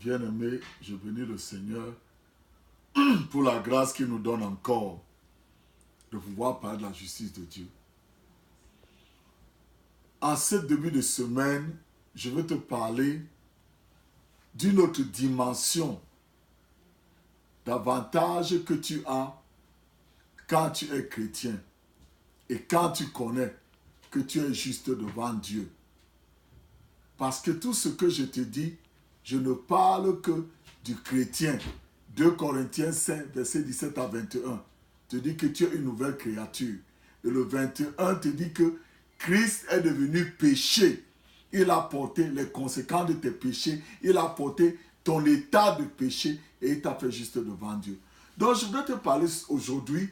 Bien-aimé, je bénis le Seigneur pour la grâce qu'il nous donne encore de pouvoir parler de la justice de Dieu. En ce début de semaine, je veux te parler d'une autre dimension d'avantage que tu as quand tu es chrétien et quand tu connais que tu es juste devant Dieu. Parce que tout ce que je te dis, je ne parle que du chrétien. 2 Corinthiens 5, verset 17 à 21, te dit que tu es une nouvelle créature. Et le 21 te dit que Christ est devenu péché. Il a porté les conséquences de tes péchés. Il a porté ton état de péché et il t'a fait juste devant Dieu. Donc je voudrais te parler aujourd'hui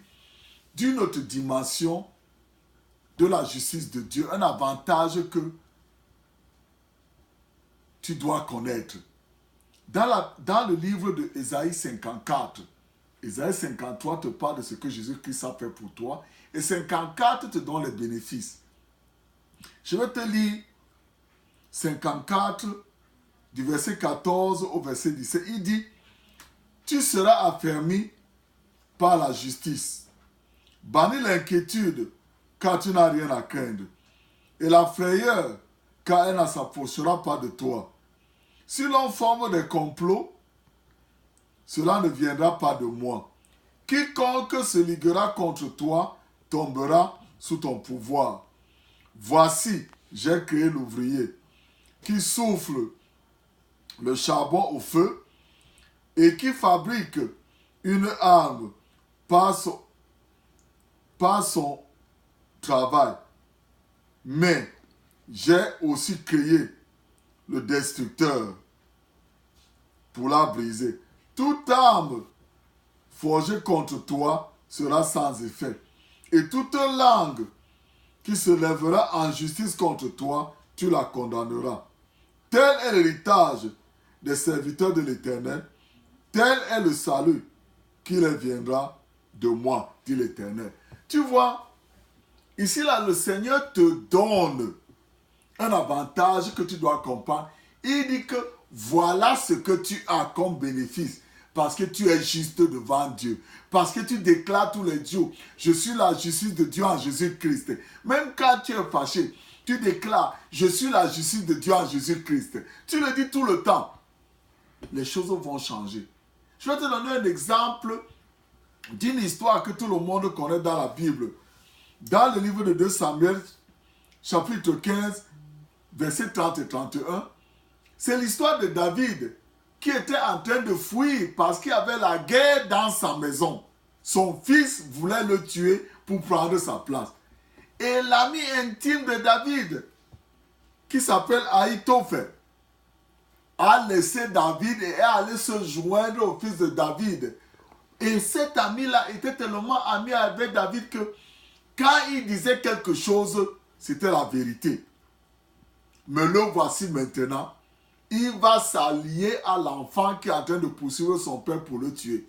d'une autre dimension de la justice de Dieu. Un avantage que tu dois connaître. Dans le livre de Ésaïe 54, Ésaïe 53 te parle de ce que Jésus-Christ a fait pour toi. Et 54 te donne les bénéfices. Je vais te lire 54 du verset 14 au verset 17. Il dit, tu seras affermi par la justice. Bannis l'inquiétude, car tu n'as rien à craindre. Et la frayeur, car elle ne s'approchera pas de toi. Si l'on forme des complots, cela ne viendra pas de moi. Quiconque se liguera contre toi tombera sous ton pouvoir. Voici, j'ai créé l'ouvrier qui souffle le charbon au feu et qui fabrique une arme par son travail. Mais j'ai aussi créé le destructeur pour la briser. Toute arme forgée contre toi sera sans effet. Et toute langue qui se lèvera en justice contre toi, tu la condamneras. Tel est l'héritage des serviteurs de l'Éternel. Tel est le salut qui les viendra de moi, dit l'Éternel. Tu vois, ici là, le Seigneur te donne un avantage que tu dois comprendre. Il dit que voilà ce que tu as comme bénéfice. Parce que tu es juste devant Dieu. Parce que tu déclares tous les jours, je suis la justice de Dieu en Jésus-Christ. Même quand tu es fâché, tu déclares, je suis la justice de Dieu en Jésus-Christ. Tu le dis tout le temps. Les choses vont changer. Je vais te donner un exemple d'une histoire que tout le monde connaît dans la Bible. Dans le livre de 2 Samuel, chapitre 15, versets 30 et 31, c'est l'histoire de David qui était en train de fuir parce qu'il y avait la guerre dans sa maison. Son fils voulait le tuer pour prendre sa place. Et l'ami intime de David, qui s'appelle Ahitophel, a laissé David et est allé se joindre au fils de David. Et cet ami-là était tellement ami avec David que quand il disait quelque chose, c'était la vérité. Mais le voici maintenant. Il va s'allier à l'enfant qui est en train de poursuivre son père pour le tuer.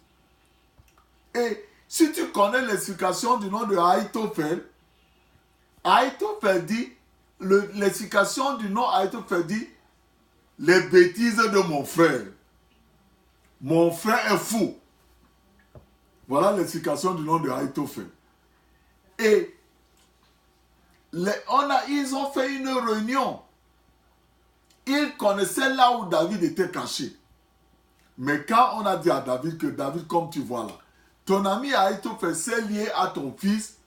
Et si tu connais l'explication du nom de Ahitophel, Ahitophel dit, l'explication du nom Ahitophel dit, les bêtises de mon frère. Mon frère est fou. Voilà l'explication du nom de Ahitophel. Et ils ont fait une réunion. Ils connaissaient là où David était caché. Mais quand on a dit à David que David, comme tu vois là, ton ami Ahitophel s'est lié à ton fils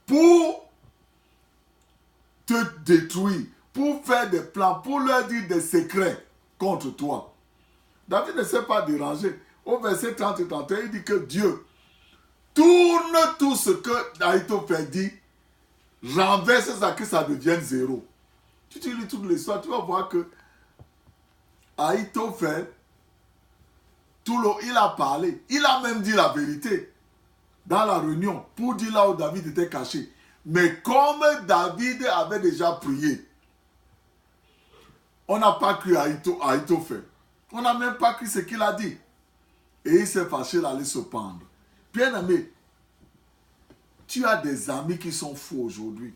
pour te détruire, pour faire des plans, pour leur dire des secrets contre toi. David ne s'est pas dérangé. Au verset 30 et 31, il dit que Dieu tourne tout ce que Ahitophel dit, renverse ça, que ça devienne zéro. Si tu lis toute l'histoire, tu vas voir que Ahitophel, il a parlé. Il a même dit la vérité dans la réunion pour dire là où David était caché. Mais comme David avait déjà prié, on n'a pas cru Ahitophel. On n'a même pas cru ce qu'il a dit. Et il s'est fâché d'aller se pendre. Bien-aimé, tu as des amis qui sont fous aujourd'hui.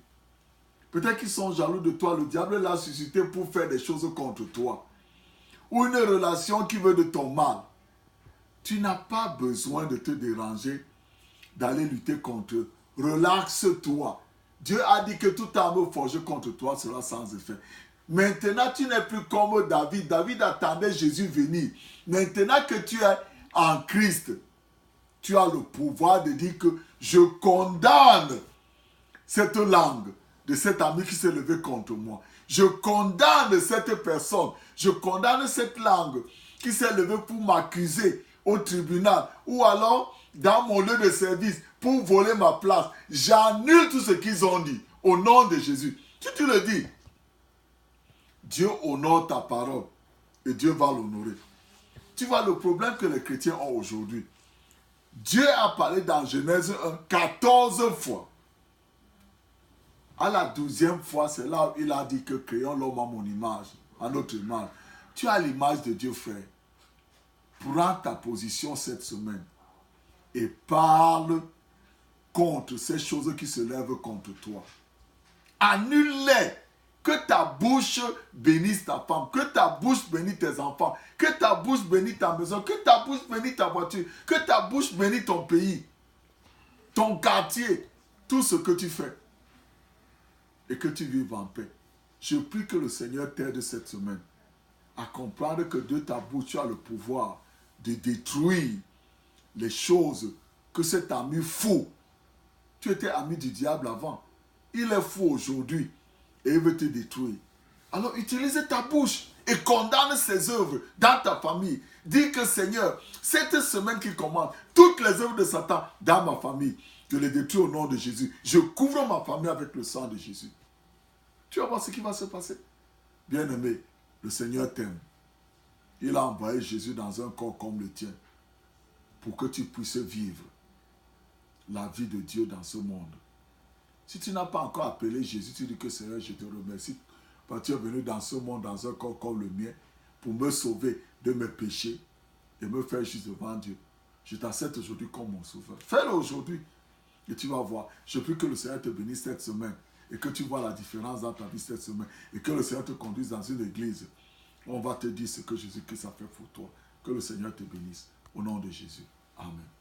Peut-être qu'ils sont jaloux de toi. Le diable l'a suscité pour faire des choses contre toi. ou une relation qui veut de ton mal, tu n'as pas besoin de te déranger, d'aller lutter contre eux. Relaxe-toi. Dieu a dit que toute arme forgée contre toi sera sans effet. Maintenant, tu n'es plus comme David. David attendait Jésus venir. Maintenant que tu es en Christ, tu as le pouvoir de dire que je condamne cette langue de cet ami qui s'est levé contre moi. Je condamne cette personne. Je condamne cette langue qui s'est levée pour m'accuser au tribunal ou alors dans mon lieu de service pour voler ma place. J'annule tout ce qu'ils ont dit au nom de Jésus. Si tu le dis, Dieu honore ta parole et Dieu va l'honorer. Tu vois le problème que les chrétiens ont aujourd'hui. Dieu a parlé dans Genèse 1 14 fois. À la 12e fois, c'est là où il a dit que créons l'homme à mon image, à notre image. Tu as l'image de Dieu, frère. Prends ta position cette semaine et parle contre ces choses qui se lèvent contre toi. Annule-les. Que ta bouche bénisse ta femme, que ta bouche bénisse tes enfants, que ta bouche bénisse ta maison, que ta bouche bénisse ta voiture, que ta bouche bénisse ton pays, ton quartier, tout ce que tu fais. Et que tu vives en paix. Je prie que le Seigneur t'aide cette semaine à comprendre que de ta bouche, tu as le pouvoir de détruire les choses que cet ami fou. Tu étais ami du diable avant. Il est fou aujourd'hui et il veut te détruire. Alors utilise ta bouche et condamne ses œuvres dans ta famille. Dis que Seigneur, cette semaine qui commence, toutes les œuvres de Satan dans ma famille, je les détruis au nom de Jésus. Je couvre ma famille avec le sang de Jésus. Tu vas voir ce qui va se passer. Bien-aimé, le Seigneur t'aime. Il a envoyé Jésus dans un corps comme le tien pour que tu puisses vivre la vie de Dieu dans ce monde. Si tu n'as pas encore appelé Jésus, tu dis que Seigneur, je te remercie parce que tu es venu dans ce monde dans un corps comme le mien pour me sauver de mes péchés et me faire juste devant Dieu. Je t'accepte aujourd'hui comme mon sauveur. Fais-le aujourd'hui et tu vas voir. Je prie que le Seigneur te bénisse cette semaine et que tu vois la différence dans ta vie cette semaine et que le Seigneur te conduise dans une église. On va te dire ce que Jésus-Christ a fait pour toi. Que le Seigneur te bénisse. Au nom de Jésus. Amen.